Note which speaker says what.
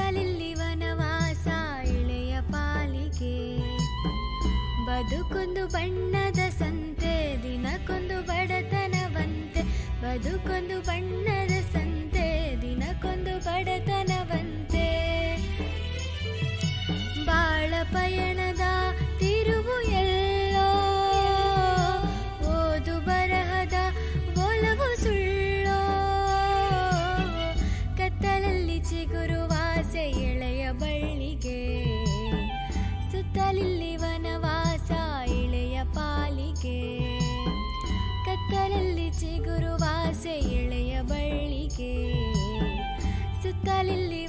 Speaker 1: ಕತ್ತಲಿಲ್ಲಿ ವನವಾಸ ಎಳೆಯ ಪಾಲಿಗೆ. ಬದುಕೊಂದು ಬಣ್ಣದ ಸಂತೆ, ದಿನಕ್ಕೊಂದು ಬಡತನವಂತೆ. ಬದುಕೊಂದು ಬಣ್ಣದ ಸಂತೆ, ದಿನಕ್ಕೊಂದು ಬಡತನವಂತೆ. ಬಾಳ ಪಯಣದ ತಿರುವು ಎಲ್ಲೋ, ಓದು ಬರಹದ ಒಲವು ಸುಳ್ಳೋ. ಕತ್ತಲಲ್ಲಿ ಚಿಗುರುವಾಸೆ ಎಳೆಯ ಬಳ್ಳಿಗೆ, ಸುತ್ತಲಿಲ್ಲಿ ವನವಾಸ ಎಳೆಯ ಪಾಲಿಗೆ. ಕತ್ತಲಲ್ಲಿ ಚಿಗುರುವಾಸೆ ಎಳೆಯ ಬಳ್ಳಿಗೆ, ಸುತ್ತಲಿಲ್ಲಿ